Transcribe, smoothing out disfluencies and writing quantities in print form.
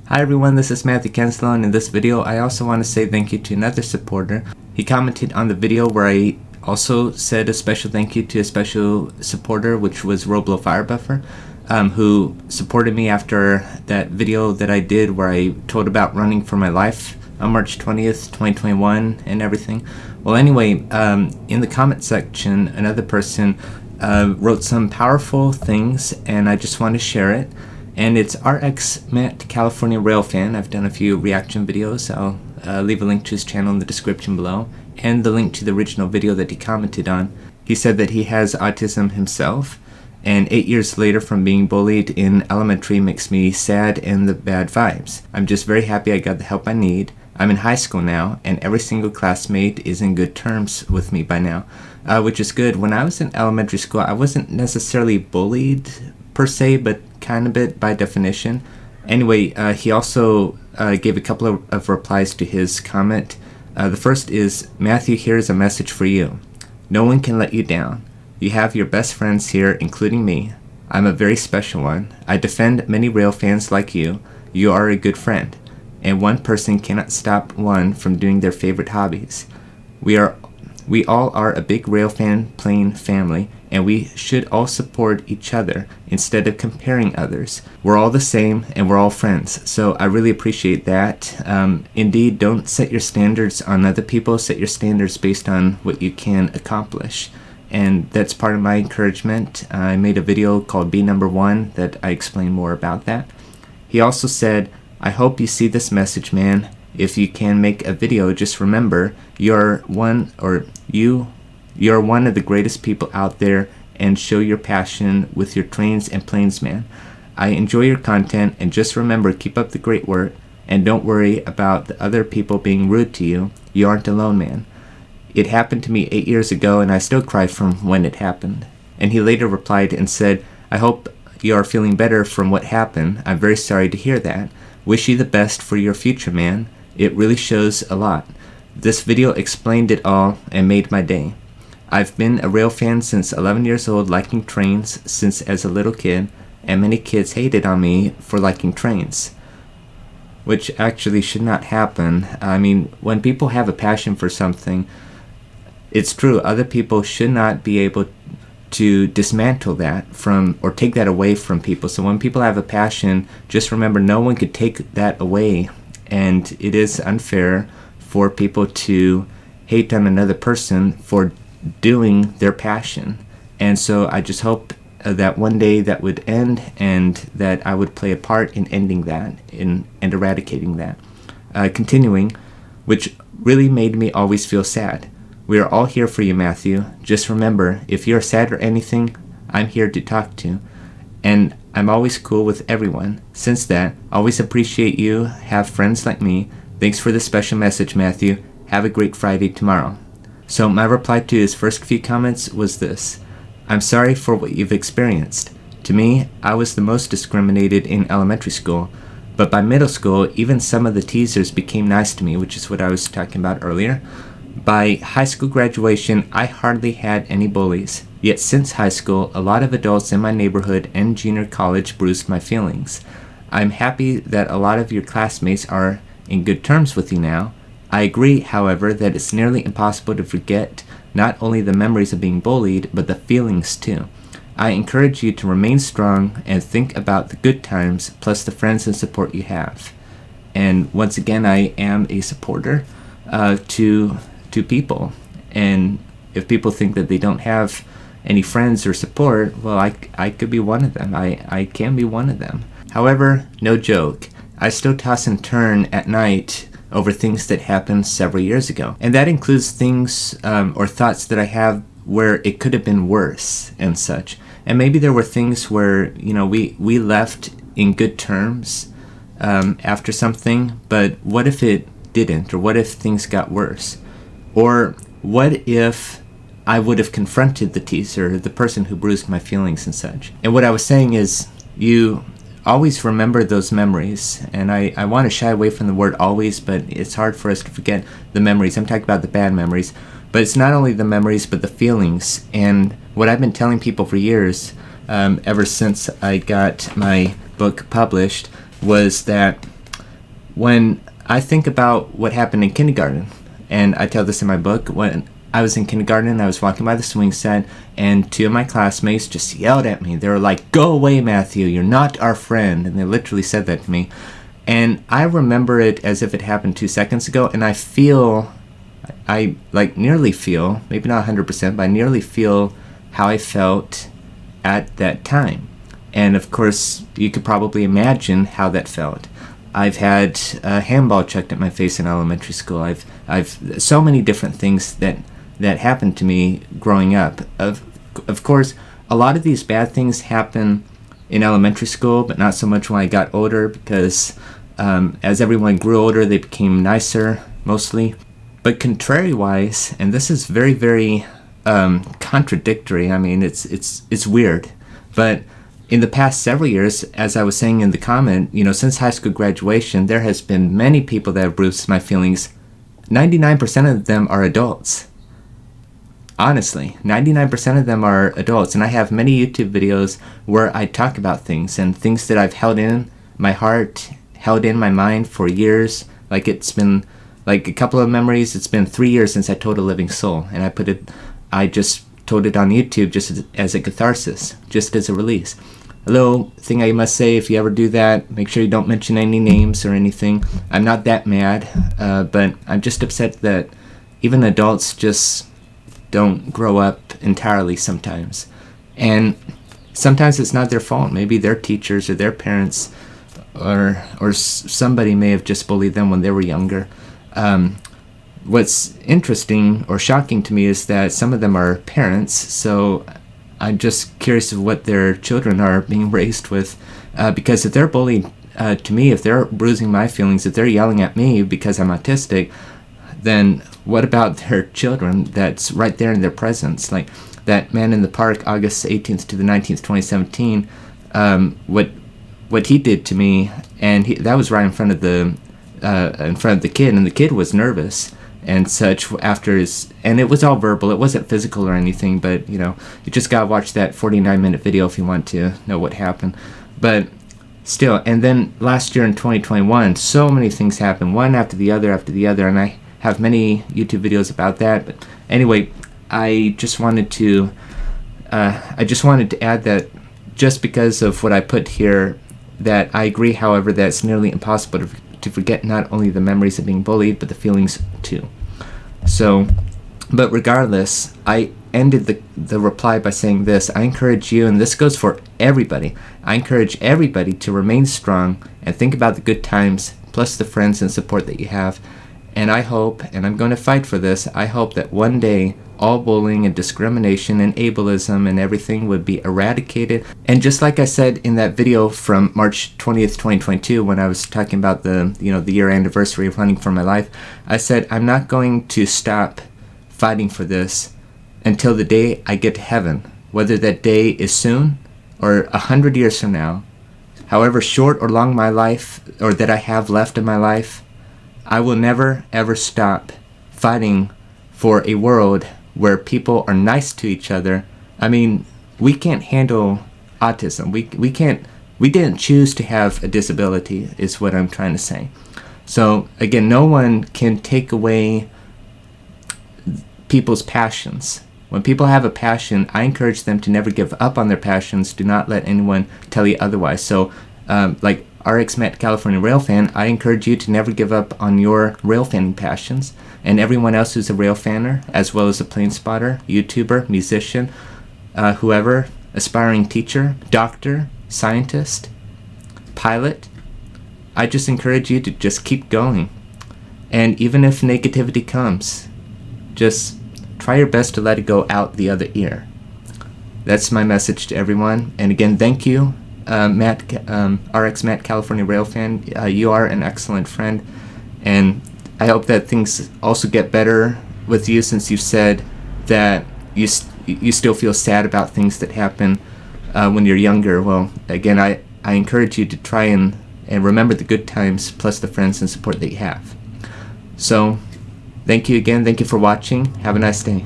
Hi everyone, this is MattCARailfan, and in this video I also want to say thank you to another supporter. He commented on the video where I also said a special thank you to a special supporter, which was 𝐟𝐫𝐫𝐫, who supported me after that video that I did where I told about running for my life on March 20th, 2021 and everything. Well anyway, in the comment section another person wrote some powerful things and I just want to share it. And it's 𝐼𝐸𝐴LFan. I've done a few reaction videos. I'll leave a link to his channel in the description below, and the link to the original video that he commented on. He said that he has autism himself, and 8 years later from being bullied in elementary makes me sad and the bad vibes. I'm just very happy I got the help I need. I'm in high school now, and every single classmate is in good terms with me by now, which is good. When I was in elementary school, I wasn't necessarily bullied per se, but kind of bit by definition. Anyway, he also gave a couple of replies to his comment. The first is, Matthew, here's a message for you. No one can let you down. You have your best friends here, including me. I'm a very special one. I defend many rail fans like you. You are a good friend. And one person cannot stop one from doing their favorite hobbies. We all are a big railfan plane family, and we should all support each other instead of comparing others. We're all the same and we're all friends, so I really appreciate that. Indeed, don't set your standards on other people, set your standards based on what you can accomplish. And that's part of my encouragement. I made a video called Be Number One that I explain more about that. He also said, I hope you see this message, man. If you can make a video, just remember you're one of the greatest people out there, and show your passion with your trains and planes, man. I enjoy your content, and just remember, keep up the great work, and don't worry about the other people being rude to you. You aren't alone, man. It happened to me 8 years ago, and I still cry from when it happened. And he later replied and said, I hope you are feeling better from what happened. I'm very sorry to hear that. Wish you the best for your future, man. It really shows a lot. This video explained it all and made my day. I've been a rail fan since 11 years old, liking trains since as a little kid, and many kids hated on me for liking trains, which actually should not happen. I mean, when people have a passion for something, it's true, other people should not be able to dismantle that or take that away from people. So when people have a passion, just remember no one could take that away. And it is unfair for people to hate on another person for doing their passion. And so I just hope that one day that would end, and that I would play a part in ending that, and eradicating that. Continuing, which really made me always feel sad. We are all here for you, Matthew. Just remember, if you're sad or anything, I'm here to talk to. And I'm always cool with everyone. Since that, always appreciate you, have friends like me. Thanks for the special message, Matthew. Have a great Friday tomorrow. So my reply to his first few comments was this. I'm sorry for what you've experienced. To me, I was the most discriminated in elementary school, but by middle school, even some of the teasers became nice to me, which is what I was talking about earlier. By high school graduation, I hardly had any bullies. Yet since high school, a lot of adults in my neighborhood and junior college bruised my feelings. I'm happy that a lot of your classmates are in good terms with you now. I agree, however, that it's nearly impossible to forget not only the memories of being bullied, but the feelings too. I encourage you to remain strong and think about the good times, plus the friends and support you have. And once again, I am a supporter to people. And if people think that they don't have any friends or support, well, I could be one of them. I can be one of them. However, no joke, I still toss and turn at night over things that happened several years ago. And that includes things or thoughts that I have where it could have been worse and such. And maybe there were things where, you know, we left in good terms after something, but what if it didn't? Or what if things got worse? Or what if I would have confronted the teaser, the person who bruised my feelings and such? And what I was saying is, you always remember those memories. And I want to shy away from the word always, but it's hard for us to forget the memories. I'm talking about the bad memories. But it's not only the memories, but the feelings. And what I've been telling people for years, ever since I got my book published, was that when I think about what happened in kindergarten, and I tell this in my book, when I was in kindergarten, I was walking by the swing set, and 2 of my classmates just yelled at me. They were like, "Go away, Matthew, you're not our friend." And they literally said that to me. And I remember it as if it happened 2 seconds ago, and I like nearly feel, maybe not 100%, but I nearly feel how I felt at that time. And of course, you could probably imagine how that felt. I've had a handball chucked at my face in elementary school. I've so many different things that happened to me growing up. Of course, a lot of these bad things happen in elementary school, but not so much when I got older, because as everyone grew older, they became nicer, mostly. But contrary-wise, and this is very, very contradictory. I mean, it's weird. But in the past several years, as I was saying in the comment, since high school graduation, there has been many people that have bruised my feelings. 99% of them are adults. Honestly, 99% of them are adults. And I have many YouTube videos where I talk about things, and things that I've held in my heart, held in my mind for years. Like, it's been like a couple of memories. It's been 3 years since I told a living soul, and I just told it on YouTube just as a catharsis, just as a release. A little thing I must say, if you ever do that, make sure you don't mention any names or anything. I'm not that mad, but I'm just upset that even adults just don't grow up entirely sometimes. And sometimes it's not their fault. Maybe their teachers or their parents or somebody may have just bullied them when they were younger. What's interesting or shocking to me is that some of them are parents, so I'm just curious of what their children are being raised with, because if they're bullied to me, if they're bruising my feelings, if they're yelling at me because I'm autistic, then what about their children that's right there in their presence? Like that man in the park, August 18th to the 19th, 2017, what he did to me, and that was right in front of the kid, and the kid was nervous and such after and it was all verbal. It wasn't physical or anything, but you just gotta watch that 49-minute video if you want to know what happened. But still, and then last year in 2021, so many things happened, one after the other, and I have many YouTube videos about that. But anyway, I just wanted to add that just because of what I put here, that I agree, however, that it's nearly impossible to forget not only the memories of being bullied, but the feelings too. So, but regardless, I ended the reply by saying this: I encourage you, and this goes for everybody, I encourage everybody to remain strong and think about the good times, plus the friends and support that you have. And I hope, and I'm going to fight for this, I hope that one day all bullying and discrimination and ableism and everything would be eradicated. And just like I said in that video from March 20th, 2022, when I was talking about the year anniversary of Running for My Life, I said I'm not going to stop fighting for this until the day I get to heaven, whether that day is soon or 100 years from now. However short or long my life, or that I have left in my life, I will never ever stop fighting for a world where people are nice to each other. I mean, we can't handle autism. We didn't choose to have a disability, is what I'm trying to say. So again, no one can take away people's passions. When people have a passion, I encourage them to never give up on their passions. Do not let anyone tell you otherwise. So like 𝐼𝐸𝐺 I encourage you to never give up on your rail fanning passions. And everyone else who's a rail fanner, as well as a plane spotter, YouTuber, musician, whoever, aspiring teacher, doctor, scientist, pilot, I just encourage you to just keep going. And even if negativity comes, just try your best to let it go out the other ear. That's my message to everyone. And again, thank you, Matt California Rail Fan. You are an excellent friend, and I hope that things also get better with you, since you said that you still feel sad about things that happen when you're younger. Well, again, I encourage you to try and remember the good times, plus the friends and support that you have. So, thank you again. Thank you for watching. Have a nice day.